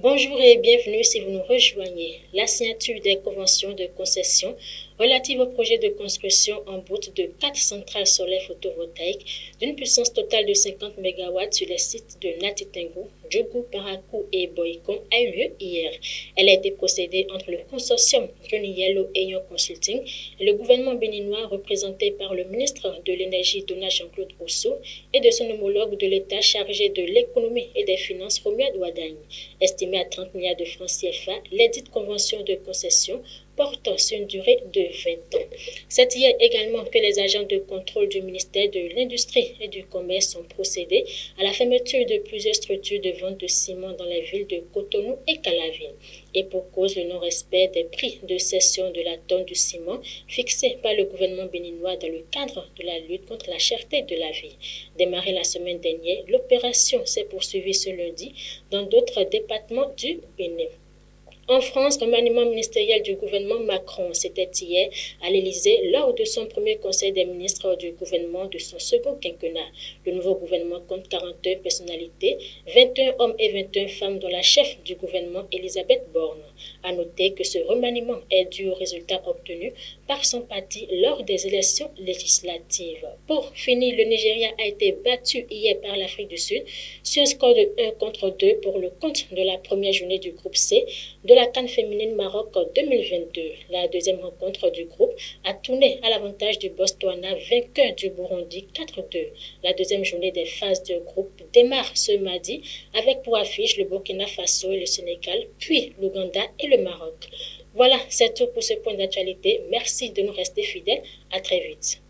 Bonjour et bienvenue si vous nous rejoignez. La signature des conventions de concession relatives au projet de construction en bout de 4 centrales solaires photovoltaïques d'une puissance totale de 50 MW sur les sites de Natitengu, Djougou, Parakou et Boycon a eu lieu hier. Elle a été procédée entre le consortium Green Yellow Aeon Consulting et le gouvernement béninois représenté par le ministre de l'Énergie Donald Jean-Claude Rousseau et de son homologue de l'État chargé de l'économie et des finances Romuald Ouadagne. Estimée à 30 milliards de francs CFA, l'édite convention de concession portant sur une durée de 20 ans. C'est hier également que les agents de contrôle du ministère de l'Industrie et du Commerce ont procédé à la fermeture de plusieurs structures de vente de ciment dans les villes de Cotonou et Calaville. Et pour cause le non-respect des prix de cession de la tonne du ciment fixés par le gouvernement béninois dans le cadre de la lutte contre la cherté de la vie. Démarrée la semaine dernière, l'opération s'est poursuivie ce lundi dans d'autres départements du Bénin. En France, le remaniement ministériel du gouvernement Macron, c'était hier à l'Élysée lors de son premier conseil des ministres du gouvernement de son second quinquennat. Le nouveau gouvernement compte 41 personnalités, 21 hommes et 21 femmes, dont la chef du gouvernement, Elisabeth Borne. À noter que ce remaniement est dû aux résultats obtenus par son parti lors des élections législatives. Pour finir, le Nigeria a été battu hier par l'Afrique du Sud sur un score de 1-2 pour le compte de la première journée du groupe C de la CAN féminine Maroc 2022. La deuxième rencontre du groupe a tourné à l'avantage du Botswana, vainqueur du Burundi 4-2. La deuxième journée des phases de groupe démarre ce mardi avec pour affiche le Burkina Faso et le Sénégal, puis l'Ouganda et le Maroc. Voilà, c'est tout pour ce point d'actualité. Merci de nous rester fidèles. À très vite.